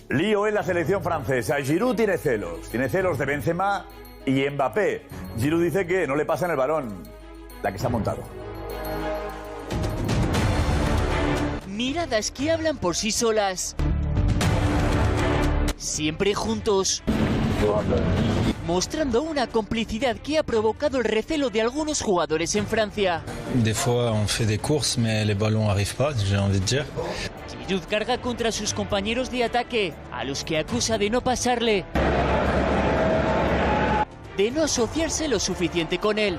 Lío en la selección francesa. Giroud tiene celos de Benzema y Mbappé. Giroud dice que no le pasan el balón, la que se ha montado. Miradas que hablan por sí solas. Siempre juntos. Mostrando una complicidad que ha provocado el recelo de algunos jugadores en Francia. Des fois on fait des courses mais les ballons arrivent pas, j'ai envie de dire. Giroud carga contra sus compañeros de ataque, a los que acusa de no pasarle, de no asociarse lo suficiente con él.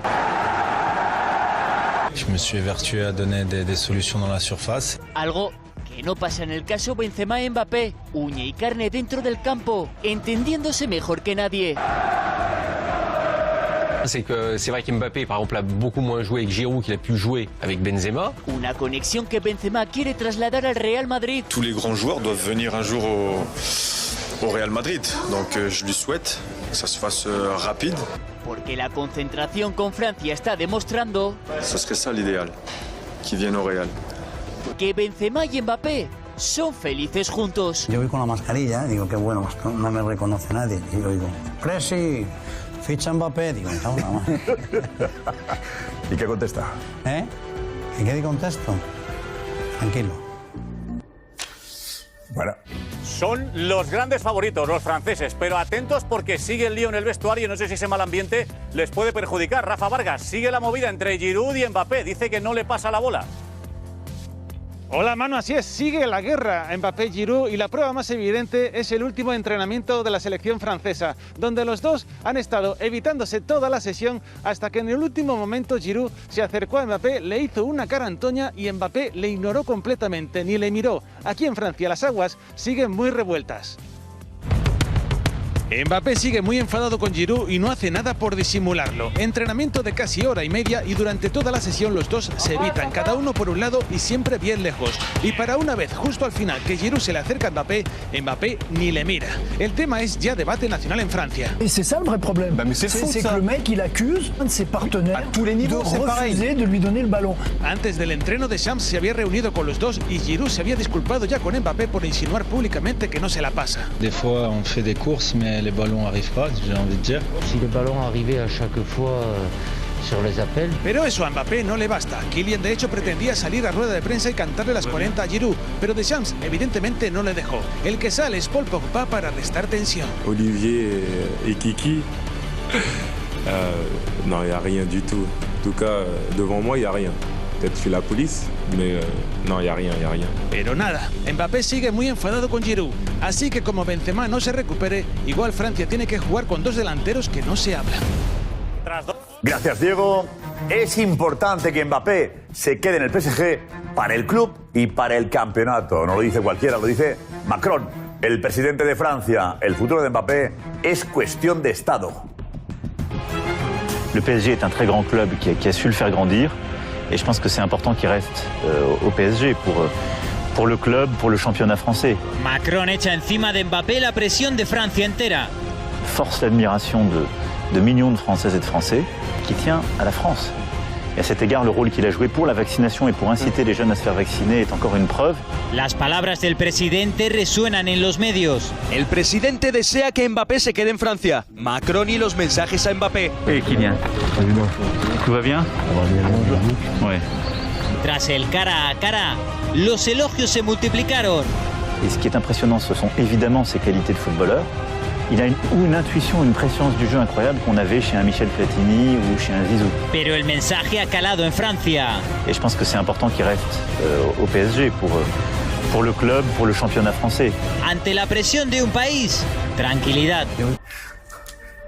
Je me suis évertué à donner des solutions dans la surface. Algo que no pasa en el caso Benzema-Mbappé, uña y carne dentro del campo, entendiéndose mejor que nadie. C'est que c'est vrai qu'Mbappé, par exemple, a beaucoup moins joué avec Giroud qu'il a pu jouer avec Benzema. Una conexión que Benzema quiere trasladar al Real Madrid. Tous les grands joueurs doivent venir un jour au Real Madrid, donc je lui souhaite que ça se fasse rapide. Porque la concentración con Francia está demostrando Ce serait ça l'idéal, qu'ils viennent au Real. que Benzema y Mbappé son felices juntos. Yo voy con la mascarilla, digo, qué bueno, no me reconoce nadie. Y yo digo, Presi, ficha Mbappé, digo, no, nada más. ¿Y qué contesta? ¿Eh? ¿Y qué contesto? Tranquilo. Bueno. Son los grandes favoritos, los franceses, pero atentos porque sigue el lío en el vestuario. No sé si ese mal ambiente les puede perjudicar. Rafa Vargas, sigue la movida entre Giroud y Mbappé. Dice que no le pasa la bola. Hola Manu, así es, sigue la guerra Mbappé-Giroud y la prueba más evidente es el último entrenamiento de la selección francesa, donde los dos han estado evitándose toda la sesión hasta que en el último momento Giroud se acercó a Mbappé, le hizo una cara antoña y Mbappé le ignoró completamente, ni le miró. Aquí en Francia las aguas siguen muy revueltas. Mbappé sigue muy enfadado con Giroud y no hace nada por disimularlo. Entrenamiento de casi hora y media y durante toda la sesión los dos se evitan, cada uno por un lado y siempre bien lejos. Y para una vez, justo al final, que Giroud se le acerca a Mbappé, Mbappé ni le mira. El tema es ya debate nacional en Francia. Et c'est ça le vrai problème. C'est que le mec il accuse un de ses partenaires de refuser de lui donner le ballon. Antes del entreno, Deschamps se había reunido con los dos y Giroud se había disculpado ya con Mbappé por insinuar públicamente que no se la pasa. Des fois on fait des courses mais les ballons arrivent pas, j'ai envie de dire. Si le ballon arrivait à chaque fois sur les appels. Pero eso a Mbappé no le basta. Kylian de hecho pretendía salir a rueda de prensa y cantarle las 40 a Giroud, pero Deschamps evidentemente no le dejó. El que sale es Paul Pogba para restar tensión. Olivier et Kiki, non, il n'y a rien du tout. En tout cas, devant moi, il n'y a rien. Peut-être chez la police, mais non, il n'y a rien, Pero nada, Mbappé sigue muy enfadado con Giroud, así que como Benzema no se recupere, igual Francia tiene que jugar con dos delanteros que no se hablan. Gracias, Diego. Es importante que Mbappé se quede en el PSG para el club y para el campeonato. No lo dice cualquiera, lo dice Macron, el presidente de Francia. El futuro de Mbappé es cuestión de Estado. Le PSG est un très grand club qui a su le faire grandir. Et je pense que c'est important qu'il reste au PSG pour le club, pour le championnat français. Macron echa encima de Mbappé la presión de Francia entera. Force l'admiration de millions de Françaises et de Français qui tient à la France. Et à cet égard, le rôle qu'il a joué pour la vaccination et pour inciter les jeunes à se faire vacciner est encore une preuve. Las palabras del presidente resuenan en los medios. El presidente desea que Mbappé se quede en Francia. Macron y los mensajes a Mbappé. Kylian, ¿tout va bien? Ouais. Tras el cara a cara, los elogios se multiplicaron. Et ce qui est impressionnant, ce sont évidemment ses qualités de footballeur. Il a une intuition, une préscience du jeu incroyable qu'on avait chez un Michel Platini ou chez un Zizou. Pero el mensaje ha calado en Francia. Et je pense que c'est important qu'il reste au PSG pour le club, pour le championnat français. Ante la presión de un país, tranquilidad.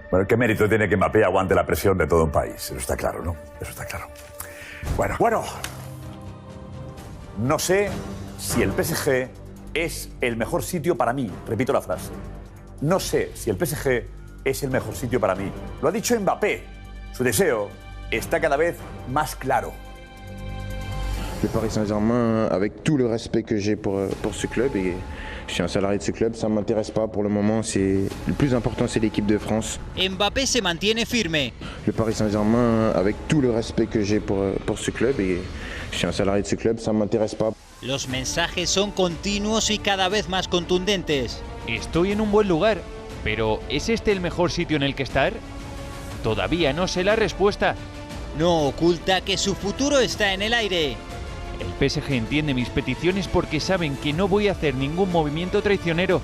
Bueno, ¿qué mérito tiene que Mbappé aguante la presión de todo un país? Eso está claro, ¿no? Eso está claro. Bueno. No sé si el PSG es el mejor sitio para mí. Repito la frase. No sé si el PSG es el mejor sitio para mí. Lo ha dicho Mbappé. Su deseo está cada vez más claro. Le Paris Saint-Germain, avec tout le respect que j'ai pour ce club, et je suis un salarié de ce club, ça ne m'intéresse pas pour le moment. Le plus important, c'est l'équipe de France. Mbappé se mantiene firme. Le Paris Saint-Germain, avec tout le respect que j'ai pour ce club, et je suis un salarié de ce club, ça ne m'intéresse pas. Los mensajes son continuos y cada vez más contundentes. Estoy en un buen lugar, pero ¿es este el mejor sitio en el que estar? Todavía no sé la respuesta. No oculta que su futuro está en el aire. El PSG entiende mis peticiones porque saben que no voy a hacer ningún movimiento traicionero.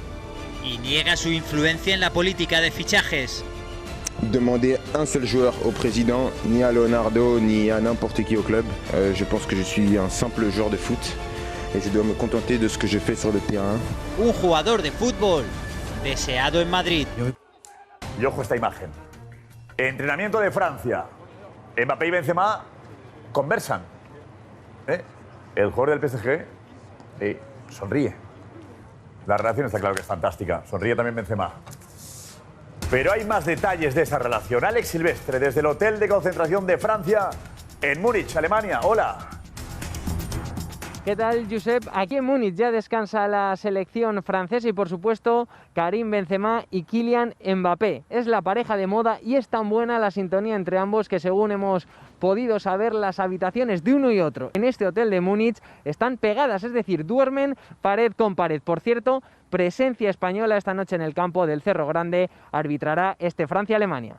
Y niega su influencia en la política de fichajes. Demander un seul joueur au président, ni à Leonardo, ni à n'importe qui au club. Je pense que je suis un simple joueur de foot et je dois me contenter de ce que je fais sur le terrain. Un jugador de fútbol deseado en Madrid. Y ojo esta imagen. Entrenamiento de Francia. Mbappé y Benzema conversan. El jugador del PSG sonríe. La relación está claro que es fantástica. Sonríe también Benzema. Pero hay más detalles de esa relación. Alex Silvestre, desde el hotel de concentración de Francia, en Múnich, Alemania. Hola. ¿Qué tal, Josep? Aquí en Múnich ya descansa la selección francesa y, por supuesto, Karim Benzema y Kylian Mbappé. Es la pareja de moda y es tan buena la sintonía entre ambos que, según hemos podido saber, las habitaciones de uno y otro en este hotel de Múnich están pegadas, es decir, duermen pared con pared. Por cierto, presencia española esta noche en el campo del Cerro Grande. Arbitrará este Francia-Alemania.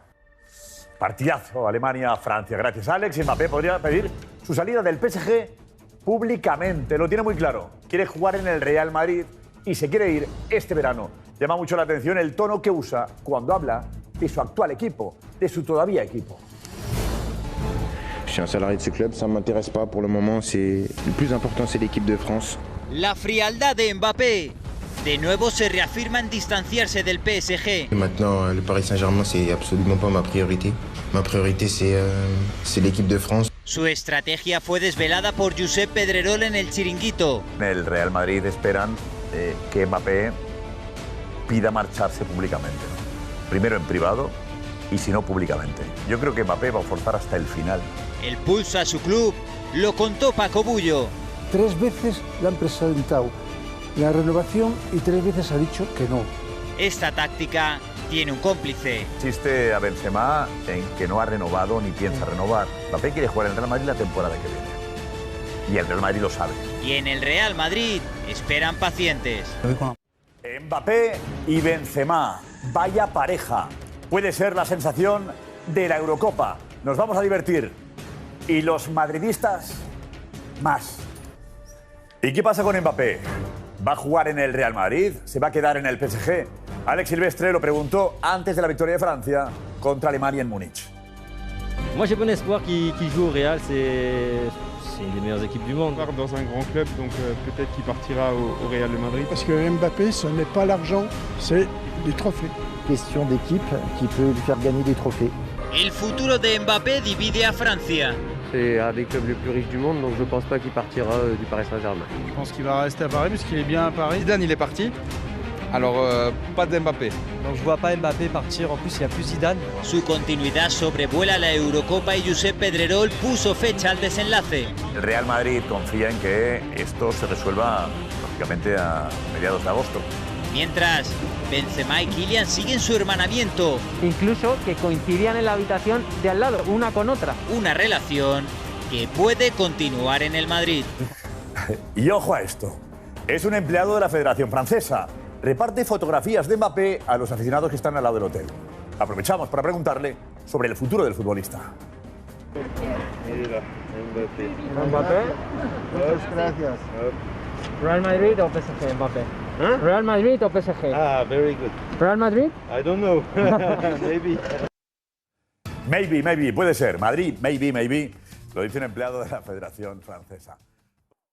Partidazo, Alemania-Francia. Gracias, Alex. Mbappé podría pedir su salida del PSG públicamente, lo tiene muy claro. Quiere jugar en el Real Madrid y se quiere ir este verano. Llama mucho la atención el tono que usa cuando habla de su actual equipo, de su todavía equipo. Je suis un salarié de ce club, ça ne m'intéresse pas pour le moment. Le plus important, c'est l'équipe de France. La frialdad de Mbappé. De nuevo se reafirma en distanciarse del PSG. Maintenant, le Paris Saint-Germain, c'est absolument pas ma priorité. Ma priorité, c'est l'équipe de France. Su estrategia fue desvelada por Josep Pedrerol en el Chiringuito. En el Real Madrid esperan que Mbappé pida marcharse públicamente, ¿no? Primero en privado y si no públicamente. Yo creo que Mbappé va a forzar hasta el final. El pulso a su club lo contó Paco Bullo. 3 veces le han presentado la renovación y 3 veces ha dicho que no. Esta táctica tiene un cómplice. Insiste a Benzema en que no ha renovado ni piensa renovar. Mbappé quiere jugar en el Real Madrid la temporada que viene. Y el Real Madrid lo sabe. Y en el Real Madrid esperan pacientes. Mbappé y Benzema. Vaya pareja. Puede ser la sensación de la Eurocopa. Nos vamos a divertir. Y los madridistas, más. ¿Y qué pasa con Mbappé? ¿Va a jugar en el Real Madrid? ¿Se va a quedar en el PSG? Alex Silvestre lo preguntó antes de la victoria de Francia contra Alemania en Múnich. Moi j'ai bon espoir qu'il joue au Real, c'est une des meilleures équipes du monde. Dans un grand club, donc peut-être qu'il partira au Real de Madrid. Parce que Mbappé, ce n'est pas l'argent, c'est des trophées. Question d'équipe qui peut lui faire gagner des trophées. El futuro de Mbappé divide a Francia. C'est un des clubs les plus riches du monde, donc je pense pas qu'il partira du Paris Saint-Germain. Je pense qu'il va rester à Paris parce qu'il est bien à Paris. Zidane, il est parti. Alors, pas d'Mbappé. Donc je vois pas Mbappé partir, en plus il n'y a plus Zidane. Su continuidad sobrevuela la Eurocopa y Josep Pedrerol puso fecha al desenlace. El Real Madrid confía en que esto se resuelva prácticamente a mediados de agosto. Mientras, Benzema y Kylian siguen su hermanamiento. Incluso que coincidían en la habitación de al lado, una con otra. Una relación que puede continuar en el Madrid. Y ojo a esto. Es un empleado de la Federación Francesa. Reparte fotografías de Mbappé a los aficionados que están al lado del hotel. Aprovechamos para preguntarle sobre el futuro del futbolista. Mbappé. Gracias. Real Madrid o PSG, Mbappé. Real Madrid o PSG. Ah, very good. Real Madrid. I don't know. Maybe, puede ser. Madrid, maybe. Lo dice un empleado de la Federación Francesa.